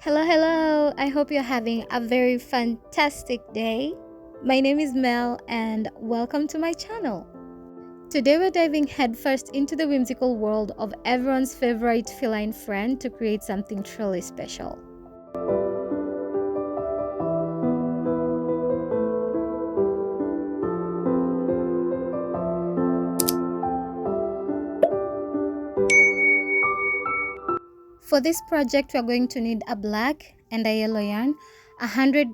Hello, I hope you're having a very fantastic day. My name is Mel and welcome to my channel. Today we're diving headfirst into the whimsical world of everyone's favorite feline friend to create something truly special. For this project, we're going to need a black and a yellow yarn, 100%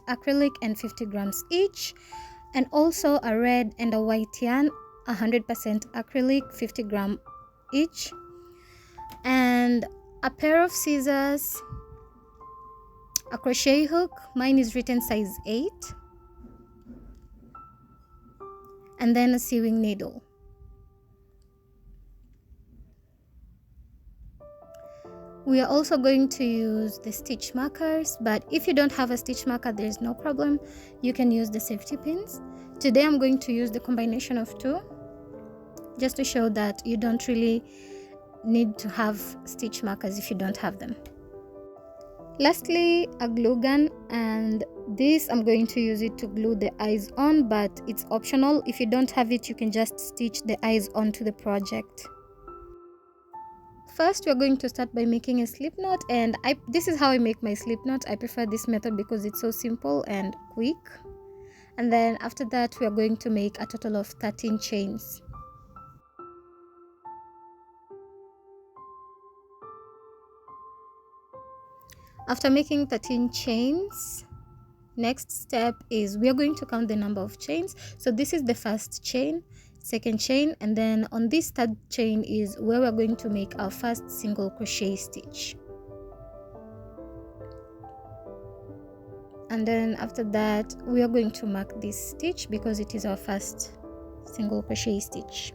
acrylic and 50 grams each, and also a red and a white yarn, 100% acrylic, 50 gram each, and a pair of scissors, a crochet hook, mine is written size 8, and then a sewing needle. We are also going to use the stitch markers, but if you don't have a stitch marker, there's no problem. You can use the safety pins. Today I'm going to use the combination of two, just to show that you don't really need to have stitch markers if you don't have them. Lastly, a glue gun, and this I'm going to use it to glue the eyes on, but it's optional. If you don't have it, you can just stitch the eyes onto the project. First, we're going to start by making a slip knot, and this is how I make my slip knot. I prefer this method because it's so simple and quick. And then after that, we are going to make a total of 13 chains. After making 13 chains, next step is we are going to count the number of chains. So this is the first chain, second chain, and then on this third chain is where we're going to make our first single crochet stitch. And then after that, we are going to mark this stitch because it is our first single crochet stitch.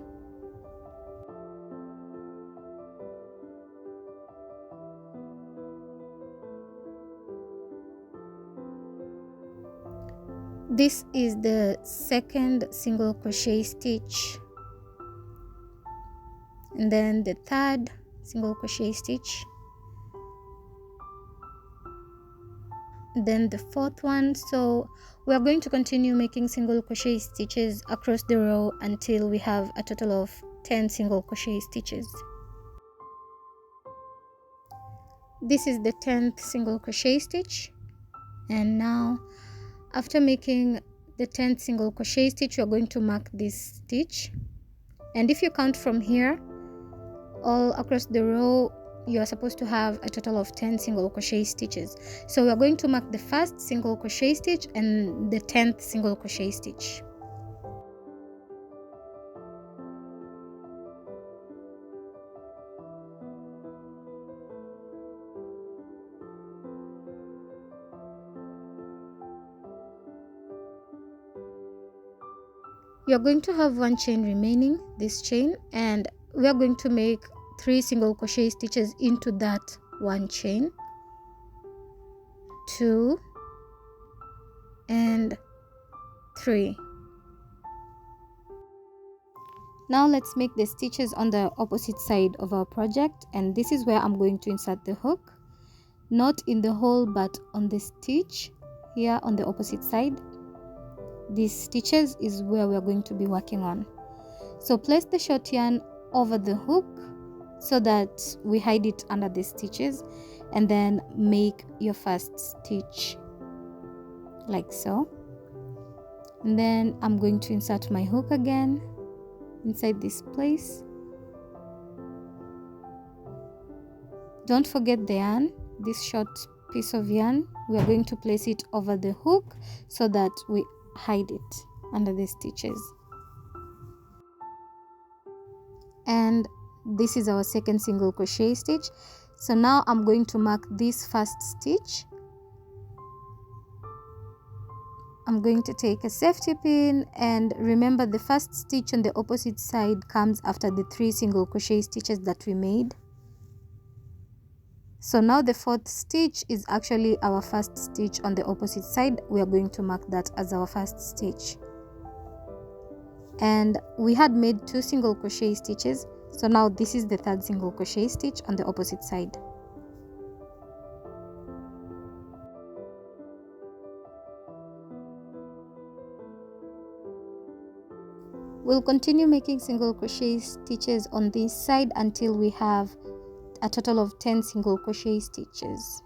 This is the second single crochet stitch, and then the third single crochet stitch, then the fourth one. So we are going to continue making single crochet stitches across the row until we have a total of 10 single crochet stitches. This is the 10th single crochet stitch, and now after making the 10th single crochet stitch, you're going to mark this stitch, and if you count from here all across the row, you are supposed to have a total of 10 single crochet stitches. So we are going to mark the first single crochet stitch and the 10th single crochet stitch. You are going to have one chain remaining, this chain, and we are going to make 3 single crochet stitches into that one chain, 2 and 3. Now let's make the stitches on the opposite side of our project, and this is where I'm going to insert the hook, not in the hole but on the stitch here on the opposite side. These stitches is where we are going to be working on. So place the short yarn over the hook so that we hide it under the stitches, and then make your first stitch like so. And then I'm going to insert my hook again inside this place. Don't forget the yarn, this short piece of yarn, we are going to place it over the hook so that we hide it under the stitches. And this is our second single crochet stitch. So now I'm going to mark this first stitch. I'm going to take a safety pin, and remember the first stitch on the opposite side comes after the 3 single crochet stitches that we made. So now the fourth stitch is actually our first stitch on the opposite side. We are going to mark that as our first stitch. And we had made 2 single crochet stitches, so now this is the third single crochet stitch on the opposite side. We'll continue making single crochet stitches on this side until we have a total of 10 single crochet stitches.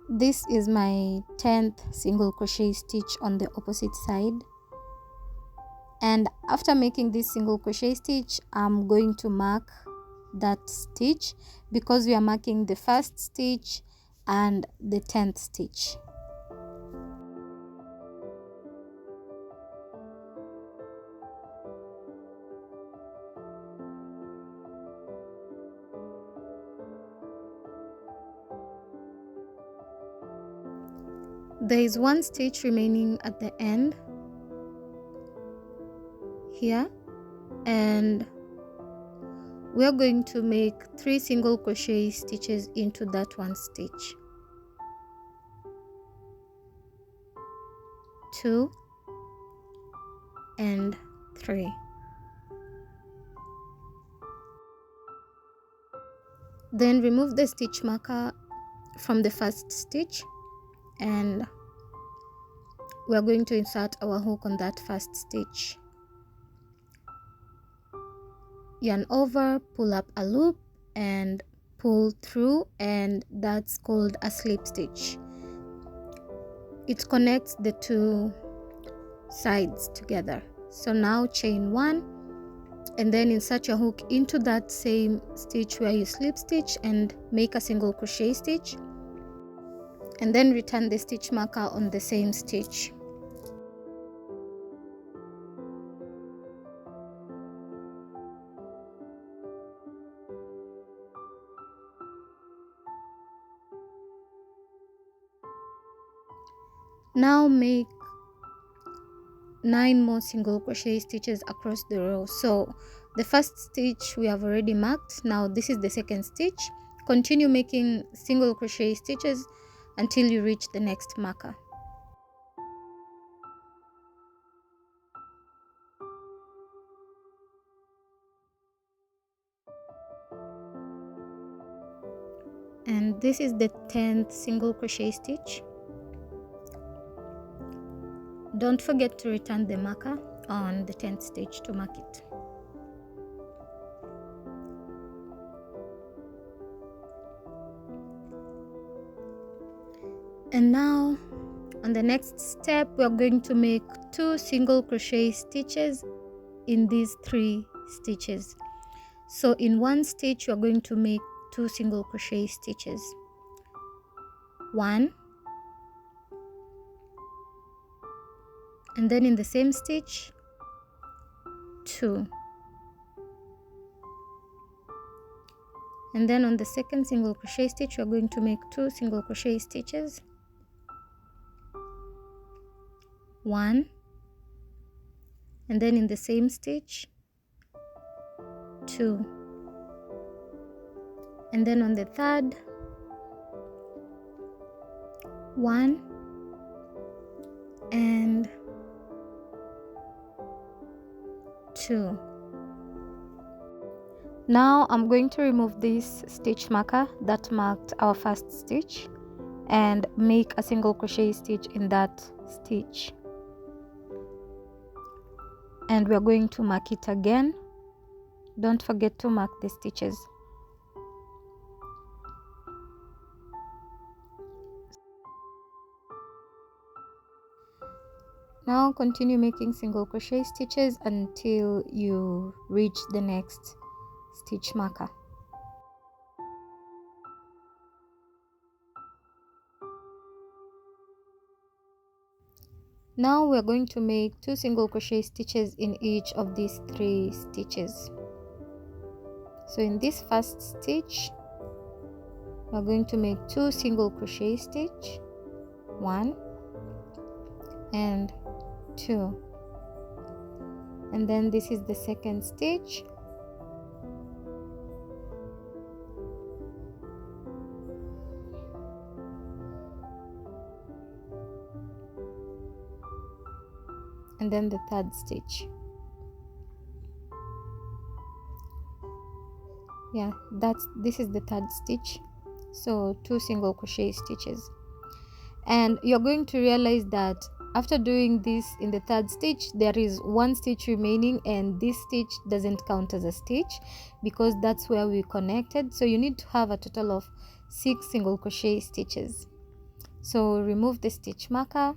This is my 10th single crochet stitch on the opposite side, and after making this single crochet stitch, I'm going to mark that stitch because we are marking the first stitch and the 10th stitch. There is one stitch remaining at the end here, and we are going to make 3 single crochet stitches into that one stitch. 2 and 3. Then remove the stitch marker from the first stitch, and we are going to insert our hook on that first stitch. Yarn over, pull up a loop and pull through, and that's called a slip stitch. It connects the two sides together. So now chain 1 and then insert your hook into that same stitch where you slip stitch and make a single crochet stitch, and then return the stitch marker on the same stitch. Now make 9 more single crochet stitches across the row. So the first stitch we have already marked. Now this is the second stitch. Continue making single crochet stitches until you reach the next marker. And this is the 10th single crochet stitch. Don't forget to return the marker on the 10th stitch to mark it. And now on the next step, we are going to make 2 single crochet stitches in these 3 stitches. So in one stitch you are going to make 2 single crochet stitches. 1, and then in the same stitch 2, and then on the second single crochet stitch we are going to make 2 single crochet stitches. 1, and then in the same stitch 2, and then on the third 1 and 2. Now I'm going to remove this stitch marker that marked our first stitch and make a single crochet stitch in that stitch, and we are going to mark it again. Don't forget to mark the stitches. Now continue making single crochet stitches until you reach the next stitch marker. Now we're going to make 2 single crochet stitches in each of these 3 stitches. So in this first stitch we're going to make 2 single crochet stitch, 1 and 2, and then this is the second stitch, and then the third stitch. Yeah, this is the third stitch, so 2 single crochet stitches. And you're going to realize that after doing this in the third stitch, there is 1 stitch remaining, and this stitch doesn't count as a stitch because that's where we connected. So you need to have a total of 6 single crochet stitches. So remove the stitch marker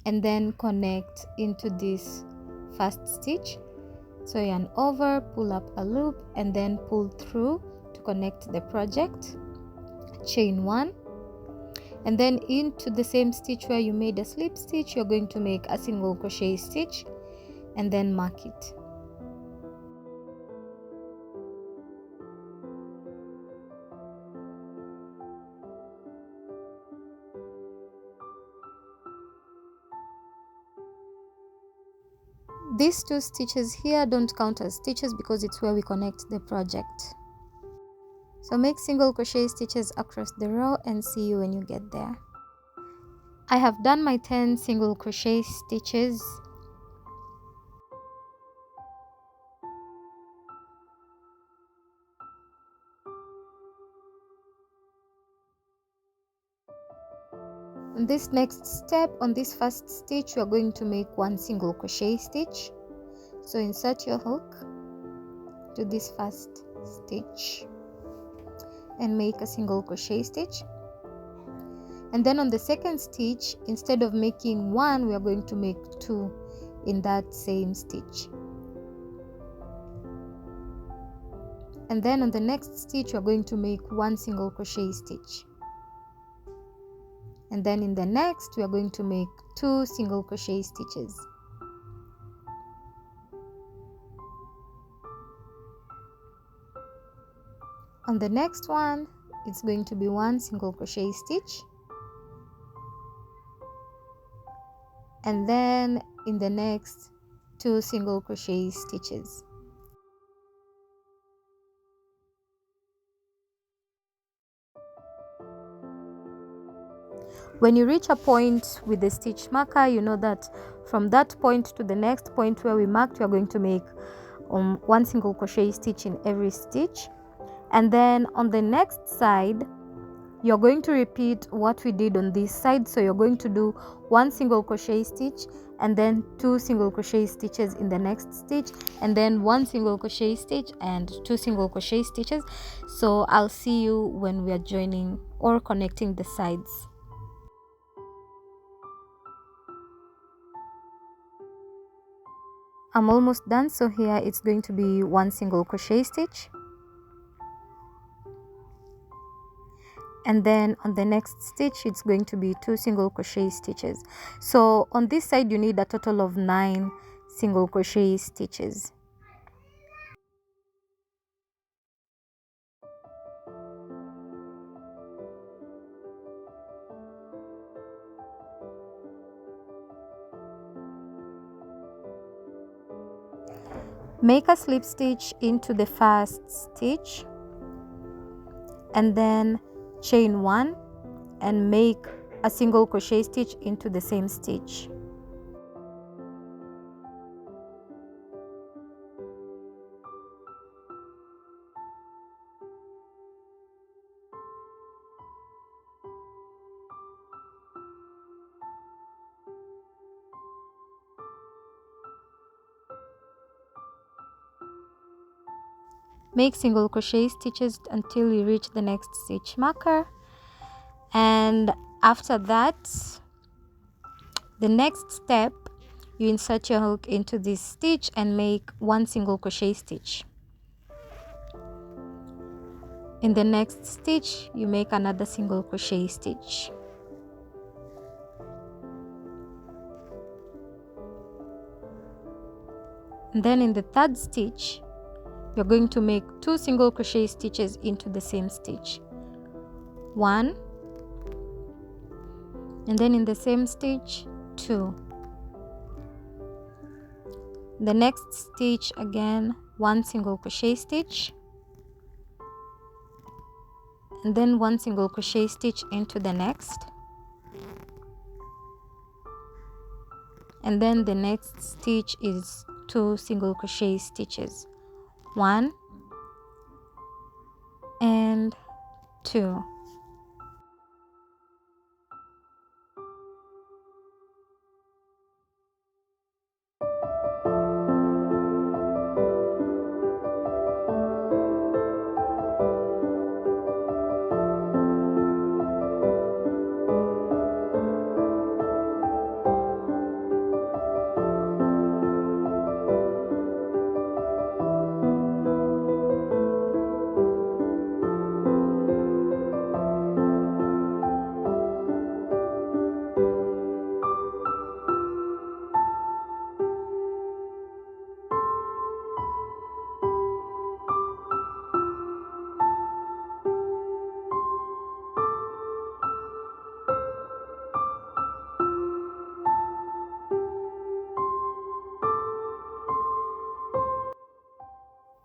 and then connect into this first stitch. So yarn over, pull up a loop, and then pull through to connect the project. Chain 1, and then into the same stitch where you made a slip stitch, you're going to make a single crochet stitch and then mark it. These 2 stitches here don't count as stitches because it's where we connect the project. So make single crochet stitches across the row and see you when you get there. I have done my 10 single crochet stitches. In this next step, on this first stitch, we are going to make 1 single crochet stitch. So insert your hook to this first stitch and make a single crochet stitch. And then on the second stitch, instead of making 1, we are going to make 2 in that same stitch. And then on the next stitch, we are going to make 1 single crochet stitch. And then in the next, we are going to make 2 single crochet stitches. On the next one, it's going to be 1 single crochet stitch. And then in the next, 2 single crochet stitches. When you reach a point with the stitch marker, you know that from that point to the next point where we marked, we are going to make 1 single crochet stitch in every stitch. And then on the next side, you're going to repeat what we did on this side. So you're going to do 1 single crochet stitch and then 2 single crochet stitches in the next stitch, and then 1 single crochet stitch and 2 single crochet stitches. So I'll see you when we are joining or connecting the sides. I'm almost done. So here it's going to be 1 single crochet stitch, and then on the next stitch it's going to be 2 single crochet stitches. So on this side you need a total of 9 single crochet stitches. Make a slip stitch into the first stitch and then chain 1 and make a single crochet stitch into the same stitch. Make single crochet stitches until you reach the next stitch marker, and after that, the next step, you insert your hook into this stitch and make 1 single crochet stitch. In the next stitch, you make another single crochet stitch. And then in the third stitch, you're going to make 2 single crochet stitches into the same stitch. 1, and then in the same stitch, 2. The next stitch again, 1 single crochet stitch, and then 1 single crochet stitch into the next, and then the next stitch is 2 single crochet stitches. 1, and 2.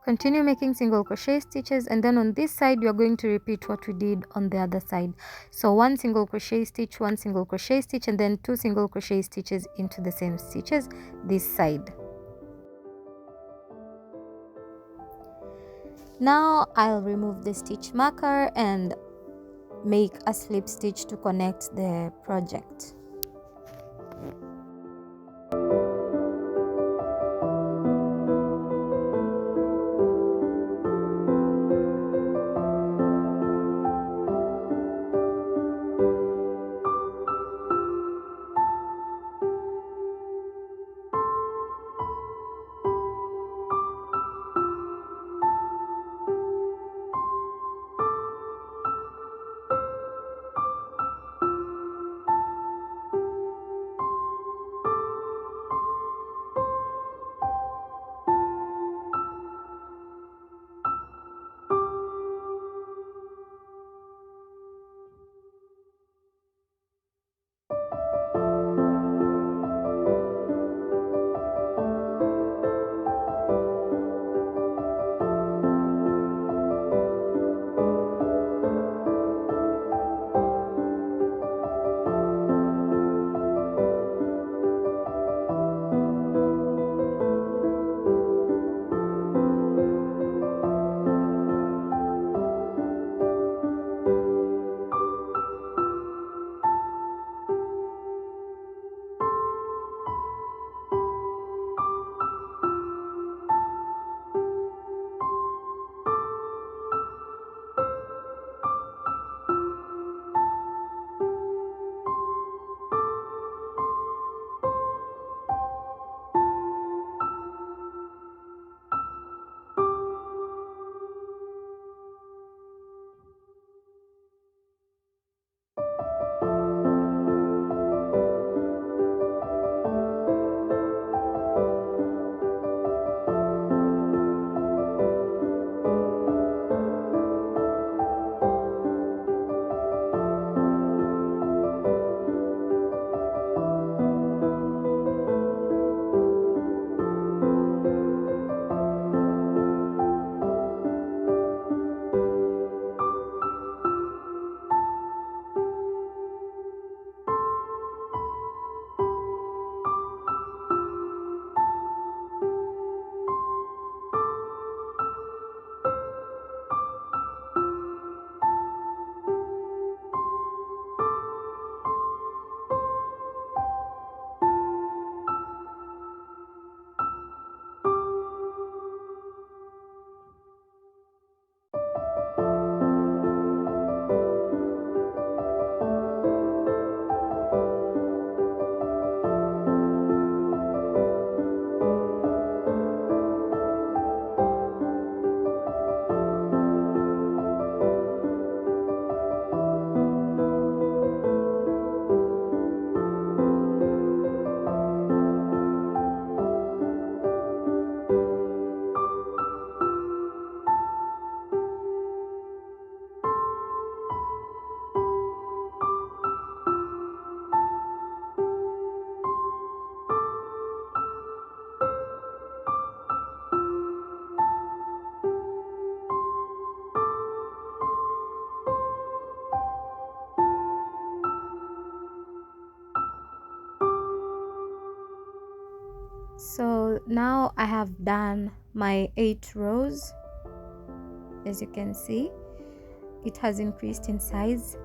Continue making single crochet stitches, and then on this side you are going to repeat what we did on the other side. So 1 single crochet stitch, 1 single crochet stitch, and then 2 single crochet stitches into the same stitches this side. Now I'll remove the stitch marker and make a slip stitch to connect the project. So now I have done my 8 rows, as you can see. it has increased in size.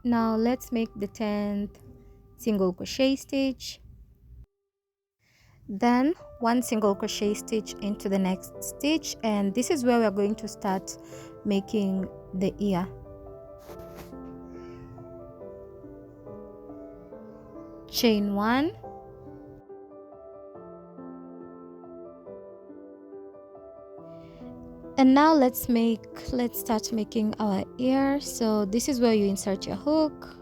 Now let's make the 10th single crochet stitch, then 1 single crochet stitch into the next stitch, and this is where we are going to start making the ear. Chain 1, and now let's start making our ear. So this is where you insert your hook,